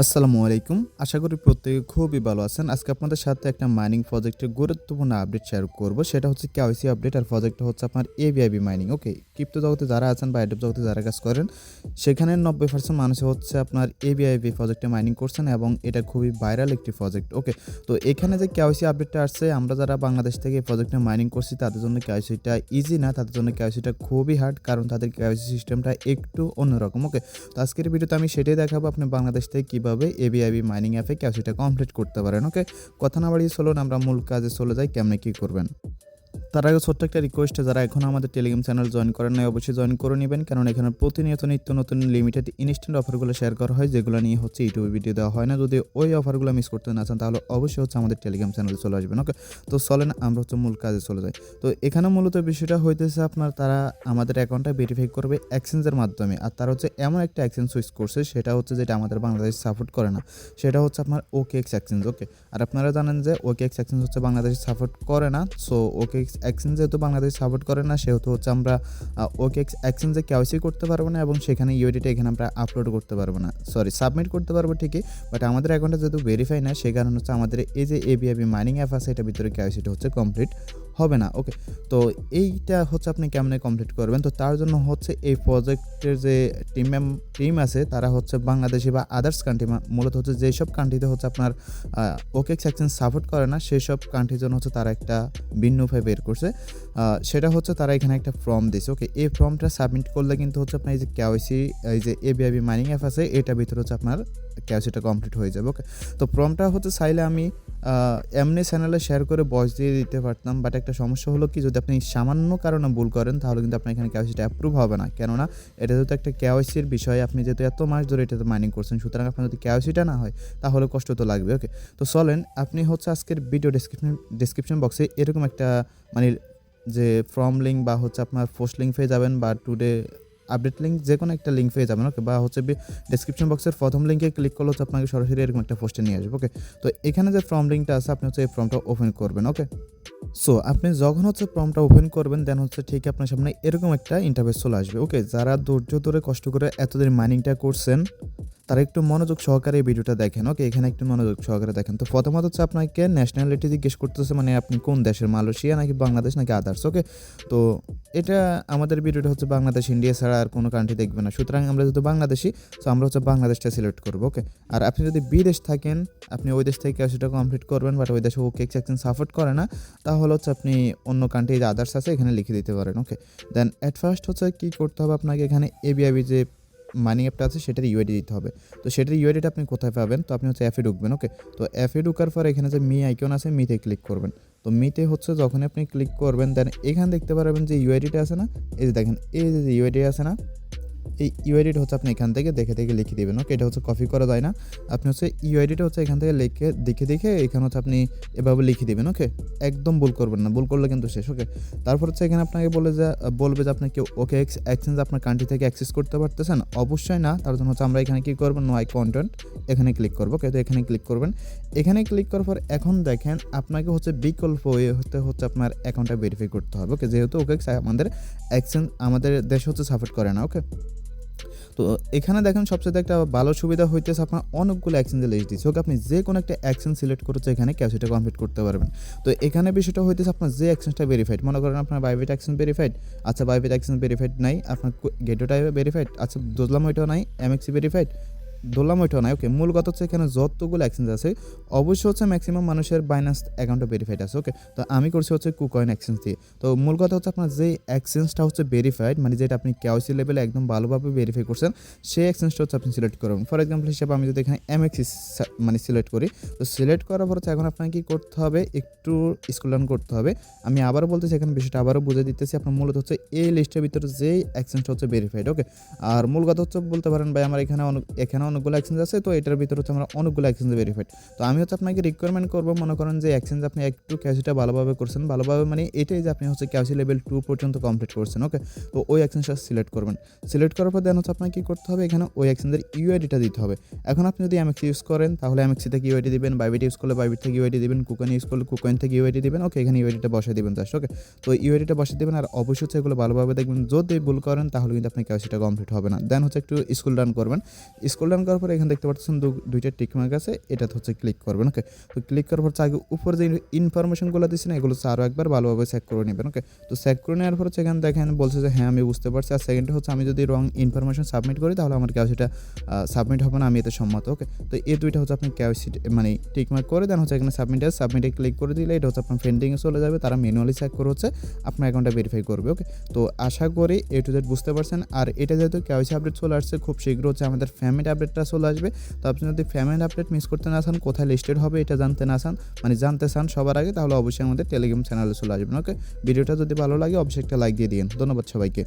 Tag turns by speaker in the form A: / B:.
A: আসসালামু আলাইকুম। আশা করি প্রত্যেকে খুবই ভালো আছেন। আজকে আপনাদের সাথে একটা মাইনিং প্রজেক্টের গুরুত্বপূর্ণ আপডেট শেয়ার করব। সেটা হচ্ছে KYC আপডেট আর প্রজেক্টটা হচ্ছে আপনার Avive মাইনিং। ওকে। ক্রিপ্টো জগতে যারা আছেন বা Airdrop জগতে যারা কাজ করেন, সেখানে 90% মানুষ হচ্ছে আপনার Avive প্রজেক্টে মাইনিং করছেন এবং এটা খুবই ভাইরাল একটি প্রজেক্ট। ওকে। তো এখানে যে KYC আপডেটটা আসছে, আমরা যারা বাংলাদেশ থেকে এই প্রজেক্টে মাইনিং করছি তাদের জন্য KYCটা ইজি না, তাদের জন্য KYCটা খুবই হার্ড, কারণ তাদের KYC সিস্টেমটা একটু অন্যরকম। ওকে। তো আজকের ভিডিওতে আমি সেটাই দেখাবো আপনি বাংলাদেশ থেকে কিভাবে Avive মাইনিং অ্যাপে KYCটা কমপ্লিট করতে পারেন। ওকে, কথা না বাড়িয়ে চলুন আমরা মূল কাজে চলে যাই, কেমনে কি করবেন। তার আগে ছোট্ট একটা রিকোয়েস্ট, যারা এখনও আমাদের টেলিগ্রাম চ্যানেল জয়েন করেন নাই অবশ্যই জয়েন করে নেবেন, কারণ এখানে প্রতিনিয়ত নিত্য নতুন লিমিটেড ইনস্ট্যান্ট অফারগুলো শেয়ার করা হয়, যেগুলো নিয়ে হচ্ছে ইউটিউবে ভিডিও দেওয়া হয় না। যদি ওই অফারগুলো মিস করতে না চান তাহলে অবশ্যই হচ্ছে আমাদের টেলিগ্রাম চ্যানেলে চলে আসবেন। ওকে, তো চলেন আমরা হচ্ছে মূল কাজে চলে যাই। তো এখানে মূলত বিষয়টা হইতেছে আপনার তারা আমাদের অ্যাকাউন্টটা ভেরিফাই করবে এক্সচেঞ্জের মাধ্যমে, আর তারা হচ্ছে এমন একটা এক্সচেঞ্জ সুইচ করছে, সেটা হচ্ছে যেটা আমাদের বাংলাদেশ সাপোর্ট করে না, সেটা হচ্ছে আপনার OKX এক্সচেঞ্জ। ওকে, আর আপনারা জানেন যে OKX এক্সচেঞ্জ হচ্ছে বাংলাদেশ সাপোর্ট করে না। সো OKX এক্সচেঞ্জ যেহেতু বাংলাদেশ সাপোর্ট করে না, সেহেতু হচ্ছে আমরা OKX এক্সচেঞ্জে KYC করতে পারবো না এবং সেখানে ইউআইডিটা এখানে আমরা আপলোড করতে পারবো না, সাবমিট করতে পারবো ঠিকই, বাট আমাদের অ্যাকাউন্টে যেহেতু ভেরিফাই না, সেই কারণে হচ্ছে আমাদের এই যে Avive মাইনিং অ্যাপ আছে এটার ভিতরে KYCটা হচ্ছে কমপ্লিট হবে না। ওকে, তো এইটা হচ্ছে আপনি কেমনে কমপ্লিট করবেন। তো তার জন্য হচ্ছে এই প্রজেক্টের যে টিম আছে তারা হচ্ছে বাংলাদেশি বা আদার্স কান্ট্রি, মূলত হচ্ছে যেসব কান্ট্রিতে হচ্ছে আপনার OKX এক্সচেঞ্জ সাপোর্ট করে না, সেই সব কান্ট্রির জন্য হচ্ছে তারা একটা ভিন্ন উপায় বের করছে। সেটা হচ্ছে তারা এখানে একটা ফর্ম দিয়েছে। ওকে, এই ফর্মটা সাবমিট করলে কিন্তু হচ্ছে আপনার এই যে KYC, এই যে Avive মাইনিং অ্যাপ আছে এটার ভিতরে হচ্ছে আপনার KYCটা কমপ্লিট হয়ে যাবে। ওকে, তো ফর্মটা হচ্ছে চাইলে আমি এমনি চ্যানেলে শেয়ার করে ভয়েস দিয়ে দিতে পারতাম, বাট একটা সমস্যা হলো কি, যদি আপনি সামান্য কারণে ভুল করেন তাহলে কিন্তু আপনার এখানে KYCটা অ্যাপ্রুভ হবে না, কেননা এটা যেহেতু একটা KYCর বিষয়, আপনি যেহেতু এত মাস ধরে এটাতে মাইনিং করছেন, সুতরাং আপনার যদি KYCটা না হয় তাহলে কষ্ট তো লাগবে। ওকে, তো চলেন আপনি হচ্ছে আজকের ভিডিও ডেসক্রিপশন বক্সে এরকম একটা মানে যে ফর্ম লিঙ্ক বা হচ্ছে আপনার পোস্ট লিঙ্ক পেয়ে যাবেন, বা টুডে আপডেট লিঙ্ক যে কোনো একটা লিঙ্ক পেয়ে যাবেন। ওকে, বা হচ্ছে ডেসক্রিপশন বক্সের প্রথম লিঙ্কে ক্লিক করলে হচ্ছে আপনাকে সরাসরি এরকম একটা পোস্টে নিয়ে আসবে। ওকে, তো এখানে যে ফর্ম লিঙ্কটা আছে আপনি হচ্ছে এই ফর্মটা ওপেন করবেন। ওকে, সো আপনি যখন হচ্ছে ফর্মটা ওপেন করবেন দেন হচ্ছে ঠিক আপনার সামনে এরকম একটা ইন্টারফেস চলে আসবে। ওকে, যারা ধৈর্য ধরে কষ্ট করে এতদিন মাইনিংটা করছেন তারা একটু মনোযোগ সহকারে এই ভিডিওটা দেখেন। ওকে, এখানে একটু মনোযোগ সহকারে দেখেন। তো প্রথমত হচ্ছে আপনাকে ন্যাশনালিটি জিজ্ঞেস করতেছে, মানে আপনি কোন দেশের, মালয়েশিয়া নাকি বাংলাদেশ নাকি আদার্স। ওকে, তো এটা আমাদের ভিডিওটা হচ্ছে বাংলাদেশ, ইন্ডিয়া ছাড়া আর কোনো কান্ট্রি দেখবে না, সুতরাং আমরা যেহেতু বাংলাদেশি, তো আমরা হচ্ছে বাংলাদেশটা সিলেক্ট করবো। ওকে, আর আপনি যদি বিদেশ থাকেন আপনি ওই দেশ থেকে সেটা কমপ্লিট করবেন, বাট ওই দেশে OKX এক্সচেঞ্জ সাপোর্ট করে না, তাহলে হচ্ছে আপনি অন্য কান্ট্রি যে আদার্স আছে এখানে লিখে দিতে পারেন। ওকে, দেন অ্যাট ফার্স্ট হচ্ছে কী করতে হবে আপনাকে, এখানে Avive যে মাইনিং অ্যাপটা আছে সেটার ইউআইডি দিতে হবে। তো সেটার ইউআইডিটা আপনি কোথায় পাবেন, তো আপনি হচ্ছে অ্যাপে ঢুকবেন। ওকে, তো অ্যাপে ঢুকার পর এখানে যে মি আইকন আছে মিতে ক্লিক করবেন। তো মিতে হচ্ছে যখন আপনি ক্লিক করবেন দেন এখানে দেখতে পারবেন যে ইউআইডিটা আছে না, এই যে দেখেন এই যে ইউআইডি আছে না, এই ইউআইডিটা হচ্ছে আপনি এখান থেকে দেখে দেখে লিখে দেবেন। ওকে, এটা হচ্ছে কপি করা যায় না, আপনি হচ্ছে ইউআইডিটা হচ্ছে এখান থেকে লিখে দেখে দেখে এখানে হচ্ছে আপনি এভাবে লিখে দেবেন। ওকে, একদম ভুল করবেন না, ভুল করলে কিন্তু শেষ। ওকে, তারপর হচ্ছে এখানে আপনাকে বলবে যে আপনি কি OKX এক্সচেঞ্জ আপনার কান্ট্রি থেকে অ্যাক্সেস করতে পারতেছেন, অবশ্যই না। তার জন্য হচ্ছে আমরা এখানে কী করবো, নো আই কন্টেন্ট, এখানে ক্লিক করবো। ওকে, তো এখানে ক্লিক করবেন। এখানে ক্লিক করার পর এখন দেখেন আপনাকে হচ্ছে বিকল্প ওয়ে হচ্ছে আপনার অ্যাকাউন্টটা ভেরিফাই করতে হবে। ওকে, যেহেতু OKX আমাদের এক্সচেঞ্জ আমাদের দেশে হচ্ছে সাপোর্ট করে না। ওকে, তো এখানে দেখেন সবচেয়ে একটা ভালো সুবিধা হইতেছে আপনার অনেকগুলো এক্সচেঞ্জে লিস্ট দিচ্ছে। ওকে, আপনি যে কোনো একটা এক্সচেঞ্জ সিলেক্ট করতে এখানে KYCটা কমপ্লিট করতে পারবেন। তো এখানে বিষয়টা হইতেছে আপনার যে এক্সচেঞ্জটা ভেরিফাইড, মনে করেন আপনার বাইবিট এক্সচেঞ্জ ভেরিফাইড, আচ্ছা বাইবিট এক্সচেঞ্জ ভেরিফাইড নাই, আপনার গেটোটাই ভেরিফাইড, আচ্ছা দোজলাম ওইটাও নাই, MXC ভেরিফাইড, ধরলাম ওইটাও নাই। ওকে, মূল কথা হচ্ছে এখানে যতগুলো এক্সচেঞ্জ আছে অবশ্যই হচ্ছে ম্যাক্সিমাম মানুষের বাইন্যান্স অ্যাকাউন্টে ভেরিফাইড আছে। ওকে, তো আমি করছি হচ্ছে কুকয়েন এক্সচেঞ্জ দিয়ে। তো মূল কথা হচ্ছে আপনার যে এক্সচেঞ্জটা হচ্ছে ভেরিফাইড, মানে যেটা আপনি KYC লেভেলে একদম ভালোভাবে ভেরিফাই করছেন, সেই এক্সচেঞ্জটা হচ্ছে আপনি সিলেক্ট করবেন। ফর এক্সাম্পল হিসেবে আমি যদি এখানে MXC মানে সিলেক্ট করি, তো সিলেক্ট করার পর হচ্ছে এখন আপনাকে কী করতে হবে, একটু স্ক্রল ডাউন করতে হবে। আমি আবারও বলতেছি, এখানে বিষয়টা আবারও বুঝে দিতেছি, আপনার মূলত হচ্ছে এই লিস্টের ভিতরে যেই এক্সচেঞ্জটা হচ্ছে ভেরিফাইড। ওকে, আর মূল কথা হচ্ছে বলতে পারেন ভাই আমার এখানে অনেকগুলো এক্সচেঞ্জ আছে, তো এটার ভিতরে হচ্ছে আমরা অনেকগুলো এক্সচেঞ্জ ভেরিফাইড। তো আমি হচ্ছে আপনাকে রিকোয়ারমেন্ট করবো, মনে করেন যে এক্সচেঞ্জ আপনি একটু KYCটা ভালোভাবে করছেন, ভালোভাবে মানে এটাই যে আপনি হচ্ছে KYC লেভেল 2 পর্যন্ত কমপ্লিট করছেন। ওকে, তো ওই এক্সচেঞ্জটা সিলেক্ট করবেন। সিলেক্ট করার পর দেন হচ্ছে আপনাকে কী করতে হবে, এখানে ওই এক্সচেঞ্জের ইউআইডিটা দিতে হবে। এখন আপনি যদি MXC ইউজ করেন তাহলে MXC থেকে ইউআইডি দিবেন, বাইবিট ইউজ করলে বাইবিট থেকে ইউআইডি দিবেন, কুকয়েন ইউজ করলে কুকয়েন থেকে ইউআইডি দিবেন। ওকে, এখানে ইউআইডিটা বসিয়ে দিবেন জাস্ট। ওকে, তো ইউআইডিটা বসিয়ে দিবেন, আর অবশ্যই হচ্ছে এগুলো ভালোভাবে দেখবেন, যদি ভুল করেন তাহলে কিন্তু আপনি KYCটা কমপ্লিট হবে না। দেন হচ্ছে একটু স্ক্রল ডাউন করবেন। স্ক্রল ডাউন করার পরে এখানে দেখতে পাচ্ছেন দুইটা টিক মার্ক আছে, এটাতে হচ্ছে ক্লিক করবেন। ওকে, তো ক্লিক করার পর আগে উপরে যে ইনফরমেশনগুলো দিচ্ছেন এগুলো হচ্ছে আরও একবার ভালোভাবে চেক করে নেবেন। ওকে, তো চেক করে নেওয়ার পর হচ্ছে এখানে দেখেন বলছে যে হ্যাঁ আমি বুঝতে পারছি। আর সেকেন্ডে হচ্ছে আমি যদি রং ইনফরমেশন সাবমিট করি তাহলে আমার কেওয়াইসিটা সাবমিট হবে না, আমি এতে সম্মত। ওকে, তো এই দুইটা হচ্ছে আপনি কেওয়াইসি মানে টিক মার্ক করে দেন হচ্ছে এখানে সাবমিটে ক্লিক করে দিলে এটা হচ্ছে আপনার পেন্ডিংয়ে চলে যাবে, তারা ম্যানুয়ালি চেক করে হচ্ছে আপনার অ্যাকাউন্টটা ভেরিফাই করবে। ওকে, তো আশা করি A to Z বুঝতে পারছেন। আর এটা যেহেতু কেওয়াইসি আপডেট চলে আসছে, খুব শীঘ্র হচ্ছে আমাদের পেমেন্ট আপডেটটা চলে আসবে। তো আপনি যদি পেমেন্ট আপডেট মিস করতে না চান, কোথায় লিস্টেড হবে এটা জানতে চান সবার আগে, তাহলে অবশ্যই আমাদের টেলিগ্রাম চ্যানেলে চলে আসবেন। ওকে, ভিডিওটা যদি ভালো লাগে অবশ্যই একটা লাইক দিয়ে দিন। ধন্যবাদ সবাইকে।